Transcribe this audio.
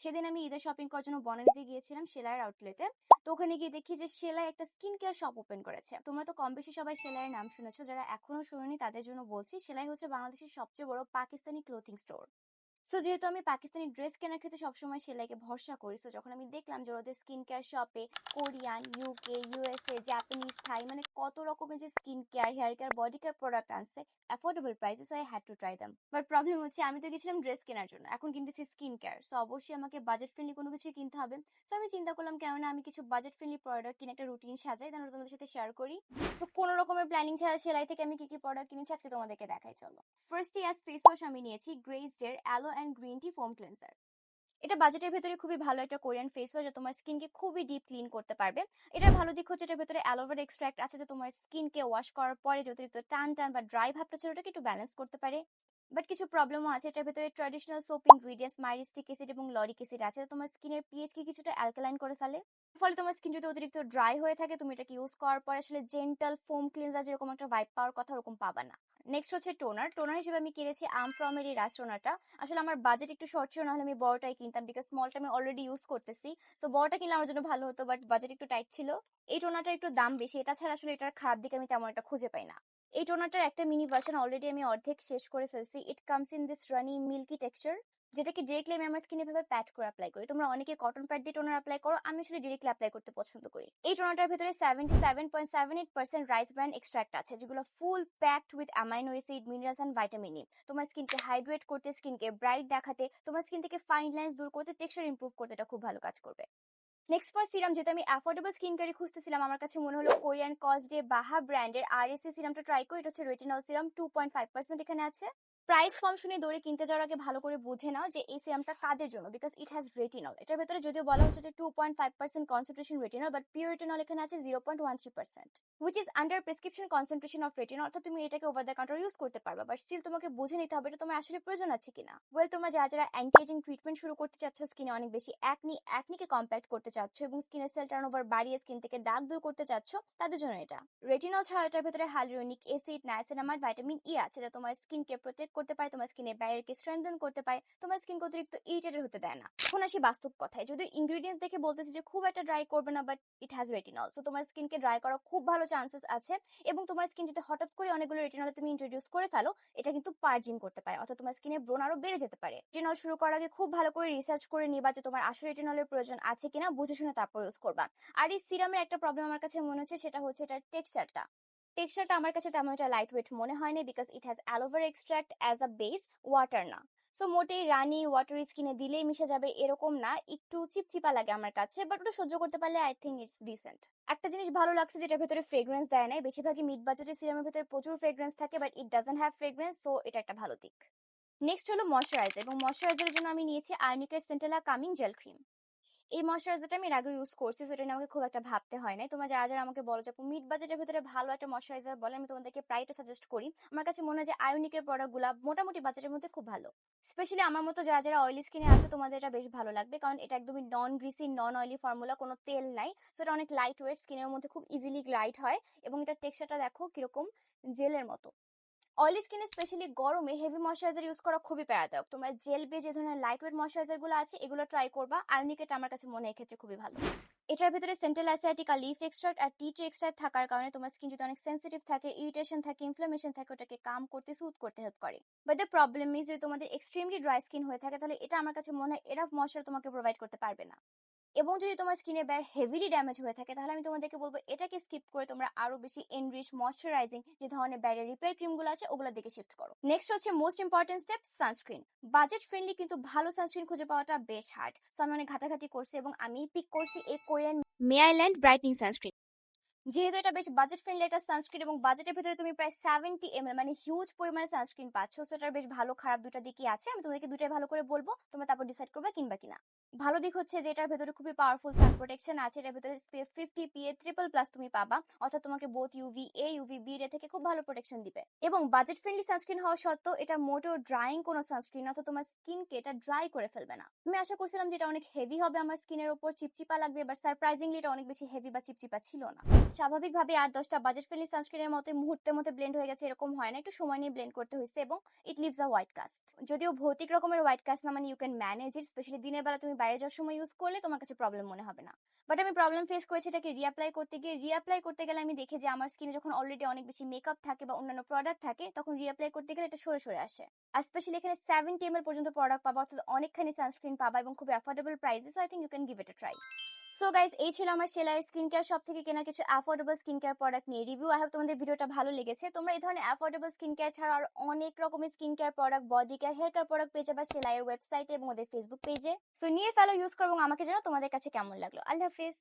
সেদিন আমি ঈদের শপিং করার জন্য বনানীতে গিয়েছিলাম সেলাইয়ের আউটলেটে। তো ওখানে গিয়ে দেখি যে সেলাই একটা স্কিন কেয়ার শপ ওপেন করেছে। তোমরা তো কম বেশি সবাই সেলাইয়ের নাম শুনেছো, যারা এখনো শুনোনি তাদের জন্য বলছি, সেলাই হচ্ছে বাংলাদেশের সবচেয়ে বড় পাকিস্তানি ক্লোথিং স্টোর। সো যেহেতু আমি পাকিস্তানি ড্রেস কেনার ক্ষেত্রে সবসময় সেলাইকে ভরসা করি, তো যখন আমি দেখলাম যে ওদের স্কিন কেয়ার শপে Korean, UK, USA, Japanese, Thai মানে কত রকমের যে skin care, hair care, body care product আনছে অ্যাফোর্ডেবল প্রাইসে, so I had to try them. But problem হচ্ছে আমি তো গেছিলাম ড্রেস কেনার জন্য, এখন কিনতেছি স্কিন কেয়ার, সো অবশ্যই আমাকে বাজেট ফ্রেন্ডলি কোনো কিছুই কিনতে হবে। সো আমি চিন্তা করলাম কেননা আমি কিছু বাজেট ফ্রেন্ডলি প্রোডাক্ট কিনে একটা রুটিন সাজাই, তাহলে তোমাদের সাথে শেয়ার করি। তো কোনো রকমের প্ল্যানিং ছাড়া সেলাই থেকে আমি কি কি প্রোডাক্ট কিনেছি আজকে তোমাদেরকে দেখাই, চলো। ফার্স্টে অ্যাজ ফেস ওয়াশ আমি নিয়েছি গ্রেজড এর aloe and green tea foam cleanser. এটা বাজেটের ভেতরে খুবই ভালো একটা কোরিয়ান ফেস ওয়াশ, যা তোমার স্কিনকে খুবই ডিপ ক্লিন করতে পারবে। এটার ভালো দিক হচ্ছে এটার ভেতরে অ্যালোভেরা এক্সট্রাক্ট আছে, যে তোমার স্কিনকে ওয়াশ করার পরে যে অতিরিক্ত টান টান বা ড্রাই ভাবটা ছিল ওটাকে একটু ব্যালেন্স করতে পারে। বাট কিছু প্রবলেমও আছে, এটার ভেতরে ট্র্যাডিশনাল সোপ ইনগ্রিডিয়েন্টস মাইরিস্টিক অ্যাসিড এবং লরিক অ্যাসিড আছে, তোমার স্কিনের পিএইচ কে কিছুটা অ্যালকালাইন করে ফেলে। ফলে তোমার স্কিন যদি অতিরিক্ত ড্রাই হয়ে থাকে, তুমি এটাকে ইউজ করার পরে আসলে জেন্টাল ফোম ক্লিনজার যেরকম একটা ভাইব পাওয়ার কথা ওরকম পাবা না। নেক্সট হচ্ছে টোনার। টোনার হিসেবে আমি কিনেছি আমফ্রমের এই রাজ টোনারটা। আসলে আমার বাজেট একটু শর্ট ছিল, নাহলে আমি বড়টাই কিনতাম, বিকজ স্মলটা আমি অলরেডি ইউজ করতেছি। সো বড়টা কিনলে আমার জন্য ভালো হতো, বাট বাজেট একটু টাইট ছিল। এই টোনারটার একটু দাম বেশি, এটা ছাড়া আসলে এটার খারাপ দিক আমি তেমন একটা খুঁজে পাই না। এই টোনারটার একটা মিনি ভার্সন অলরেডি আমি অর্ধেক শেষ করে ফেলছি। It comes in this runny milky texture, যেটাকে ডিরেক্টলি আমি আমার স্কিনে ভাবে প্যাট করে অ্যাপ্লাই করি। তোমরা অনেকে কটন প্যাড দিয়ে টোনার অ্যাপ্লাই করো, আমি আসলে ডিরেক্টলি অ্যাপ্লাই করতে পছন্দ করি। এই টোনারটার ভেতরে 77.78% রাইস ব্র্যান্ড এক্সট্রাক্ট আছে, যেগুলো full packed with amino acid, minerals and vitamin E. তোমার স্কিনকে হাইড্রেট করতে, স্কিনকে ব্রাইট দেখাতে, তোমার স্কিন থেকে ফাইন লাইন্স দূর করতে, টেক্সচার ইমপ্রুভ করতে এটা খুব ভালো কাজ করবে। নেক্সট ফর সিরাম, যেহেতু আমি অ্যাফোর্ডেবল স্কিন কেয়ারই খুঁজতেছিলাম, আমার কাছে মনে হলো কোরিয়ান কজডে বাহা ব্র্যান্ডের আরএসসি সিরামটা ট্রাই করি। এটা হচ্ছে রেটিনল সিরাম, 2.5% এখানে আছে। প্রাইস কম শুনে দৌড়ে কিনতে যাওয়ার আগে ভালো করে বুঝে নাও যে এই সিরামটা কাদের জন্য, বিকজ ইট হ্যাজ রেটিনল। এটার ভেতরে যদিও বলা হচ্ছে যে 2.5% concentration retinol, but pure retinol এখানে আছে 0.13%, which is under prescription concentration of retinol, অর্থাৎ তুমি এটাকে ওভার দ্য কাউন্টার ইউজ করতে পারবা, বাট স্টিল তোমাকে বুঝে নিতে হবে এটা তোমার আসলে প্রয়োজন আছে কিনা। ওয়েল, তোমরা যারা যারা অ্যান্টি এজিং ট্রিটমেন্ট শুরু করতে চাচ্ছ, স্কিনে অনেক বেশি অ্যাকনিকে কম্প্যাক্ট করতে চাচ্ছ এবং স্কিনের সেল টার্নওভার বাড়িয়ে স্কিন থেকে দাগ দূর করতে চাচ্ছ, তাদের জন্য এটা। রেটিনল ছাড়া এটার ভেতরে হাইলুরোনিক অ্যাসিড, নায়াসিনামাইড, ভাইটামিন ই আছে, যা তোমার স্কিনকে প্রোটেক্ট করতে পারে, তোমার স্কিনের ব্যারিয়ারকে স্ট্রেংথেন করতে পারে, তোমার স্কিনকে অতিরিক্ত ইরিটেটেড হতে দেয় না। এখন আসি বাস্তব কথায়, যদি ইনগ্রেডিয়েন্টস দেখে বলতেছি যে খুব একটা ড্রাই করবে না, but it has retinol, so তোমার স্কিনকে ড্রাই করার খুব ভালো চান্সেস আছে। এবং তোমার স্কিন যদি হঠাৎ করে অনেকগুলো রেটিনল তুমি ইন্ট্রোডিউস করে ফেলো, এটা কিন্তু পার্জিং করতে পারে, অর্থাৎ তোমার স্কিনের ব্রণ আরো বেড়ে যেতে পারে। রেটিনল শুরু করার আগে খুব ভালো করে রিসার্চ করে নিবা যে তোমার আসলে রেটিনলের প্রয়োজন আছে কিনা, বুঝে শুনে তারপর ইউজ করবা। আর এই সিরামের একটা প্রবলেম আমার কাছে মনে হচ্ছে, সেটা হচ্ছে এটার টেক্সচারটা আমার কাছে তেমন একটা লাইট ওয়েট মনে হয় না, because it has aloe vera extract as a base, water না। সো মোটেই রানি ওয়াটার স্কিনে দিলেই মিশে যাবে এরকম না, একটু চিপচিপা লাগে আমার কাছে, বাট ওটা সহ্য করতে পারলে আই থিঙ্ক ইটস ডিসেন্ট। একটা জিনিস ভালো লাগছে, যেটার ভেতরে ফ্রেগ্রেন্স দেয় নাই, বেশিরভাগই মিড বাজেটের সিরামের ভেতরে প্রচুর ফ্রেগ্রেন্স থাকে, but it doesn't have fragrance, so এটা একটা ভালো দিক। নেক্সট হলো ময়শ্চারাইজার, এবং ময়শ্চারাইজারের জন্য আমি নিয়েছি আয়োনিকের সেন্টেলা কামিং জেল ক্রিম। এই ময়শ্চারাইজারটা আমি এর আগে ইউজ করছি, সেটা নিয়ে আমাকে খুব একটা ভাবতে হয় নাই। তোমরা যারা যারা আমাকে বলো যে আপু মিড বাজেটের ভিতরে ভালো একটা ময়শ্চারাইজার বলে, আমি তোমাদেরকে প্রায়টা সাজেস্ট করি। আমার কাছে মনে হয় যে আয়োনিকের প্রোডাক্টগুলো মোটামুটি বাজেটের মধ্যে খুব ভালো। স্পেশালি আমার মতো যারা যারা অয়েলি স্কিনে আছে, তোমাদের এটা বেশ ভালো লাগবে, কারণ এটা একদমই নন গ্রিসি, নন অয়েলি ফর্মুলা, কোনো তেল নাই। সো এটা অনেক লাইট ওয়েট, স্কিনের মধ্যে খুব ইজিলি গ্লাইড হয়, এবং এটার টেক্সচারটা দেখো কিরকম, জেলের মতো। অয়েলি স্কিনে স্পেশালি গরমে হেভি ময়শ্চারাইজার ইউজ করা খুবই প্যারাদায়ক। তোমরা জেল বেজ যে ধরনের লাইট ওয়েট ময়শ্চারাইজার গুলো আছে এগুলো ট্রাই করবা। আয়োনিকেট আমার কাছে মনে হয় এক্ষেত্রে খুবই ভালো। এটার ভিতরে সেন্ট্রাল অ্যাসিয়াটিকা লিফ এক্সট্রাক্ট আর টি ট্রি এক্সট্রাক্ট থাকার কারণে তোমার স্কিন যদি অনেক সেন্সিটিভ থাকে, ইরিটেশন থাকে, ইনফ্লামেশন থাকে, ওটাকে কাম করতে, সুথ করতে হেল্প করে। বাট দ্য প্রবলেম ইজ, যদি তোমাদের এক্সট্রিমলি ড্রাই স্কিন হয়ে থাকে, তাহলে এটা আমার কাছে মনে হয় এনাফ ময়শ্চার তোমাকে প্রোভাইড করতে পারবে না। এবং যদি তোমার স্কিনের ব্যার হেভিলি ড্যামেজ হয়ে থাকে, তাহলে আমি তোমাদেরকে বলবো এটাকে স্কিপ করে তোমরা আরো বেশি এনরিচ ময়শ্চারাইজিং যে ধরনের ব্যারের রিপেয়ার ক্রিমগুলো আছে ওগুলোর দিকে শিফট করো। নেক্সট হচ্ছে most important step, sunscreen. Budget friendly কিন্তু ভালো সানস্ক্রিন খুঁজে পাওয়াটা বেশ হার্ড, সো আমি অনেক ঘাটাঘাটি করছি এবং আমি পিক করছি এই কোরিয়ান মে আইল্যান্ড ব্রাইটনিং সানস্ক্রিন। যেহেতু এটা বেশ বাজেট ফ্রেন্ডলি একটা সানস্ক্রিন, এবং বাজেটের ভিতরে তুমি প্রায় 70 ml মানে হিউজ পরিমাণে সানস্ক্রিন পাচ্ছ, সো এটার বেশ ভালো খারাপ দুটা দিকই আছে। আমি তোমাদেরকে দুটাই ভালো করে বলবো, তোমরা তারপর ডিসাইড করবে কিনবা কিনা। ভালো দিক হচ্ছে যে এটার ভেতরে খুবই পাওয়ারফুল সান প্রোটেকশন আছে, এটার ভেতরে SPF 50 PA ট্রিপল প্লাস তুমি পাবা, অর্থাৎ তোমাকে বোথ UVA UVB রে থেকে খুব ভালো প্রোটেকশন দিবে। এবং বাজেট ফ্রেন্ডলি সানস্ক্রিন হওয়া সত্ত্বেও এটা মোটেও ড্রাইং কোনো সানস্ক্রিন, অর্থাৎ তোমার স্কিনকে এটা ড্রাই করে ফেলবে না। আমি আশা করছিলাম যে এটা অনেক হেভি হবে আমার স্কিনের উপর, চিপচিপা লাগবে, বাট সারপ্রাইজিংলি এটা অনেক বেশি হেভি বা চিপচিপা ছিল না। স্বাভাবিকভাবে 8-10টা বাজেট ফ্রেন্ডলি সানস্ক্রিনের মতো মুহূর্তের মধ্যে ব্লেন্ড হয়ে গেছে এরকম হয় না, একটু সময় নিয়ে ব্লেন্ড করতে হয়েছে, এবং it leaves a white cast. যদিও ভৌতিক রকমের হোয়াইট কাস্ট না, মানে you can manage it, specially দিনের বেলা তুমি বাইরে যাওয়ার সময় ইউজ করলে তোমার কাছে প্রবলেম মনে হবে না। বাট আমি প্রবলেম ফেস করেছি এটাকে রিঅ্যাপ্লাই করতে গেলে আমি দেখি যে আমার স্কিনে যখন অলরেডি অনেক বেশি মেকআপ থাকে বা অন্যান্য প্রোডাক্ট থাকে তখন রিঅ্যাপ্লাই করতে গেলে এটা সরে সরে আসে। আর স্পেশালি এখানে 70 ml পর্যন্ত প্রোডাক্ট পাবা, অর্থাৎ অনেকখানি সানস্ক্রিন পাবা এবং খুব অ্যাফোর্ডেবল প্রাইসে। So I think you can give it a try. So guys, এই ছিল আমার সেলাইয়ের স্কিন কেয়ার শপ থেকে কেনা কিছু অ্যাফোর্ডেবল স্কিন কেয়ার প্রোডাক্ট নিয়ে রিভিউ। আই হোপ তোমাদের ভিডিওটা ভালো লেগেছে। তোমরা এই ধরনের অ্যাফোর্ডেবল স্কিন কেয়ার ছাড়া আর অনেক রকমের skin care product, body care, hair care product পেয়ে যাবা সেলাইয়ের ওয়েবসাইটে এবং ওদের ফেসবুক পেজে। সো নিয়ে ফেলো, ইউজ করো এবং আমাকে জানাও তোমাদের কাছে কেমন লাগলো। আল্লাহ হাফেজ।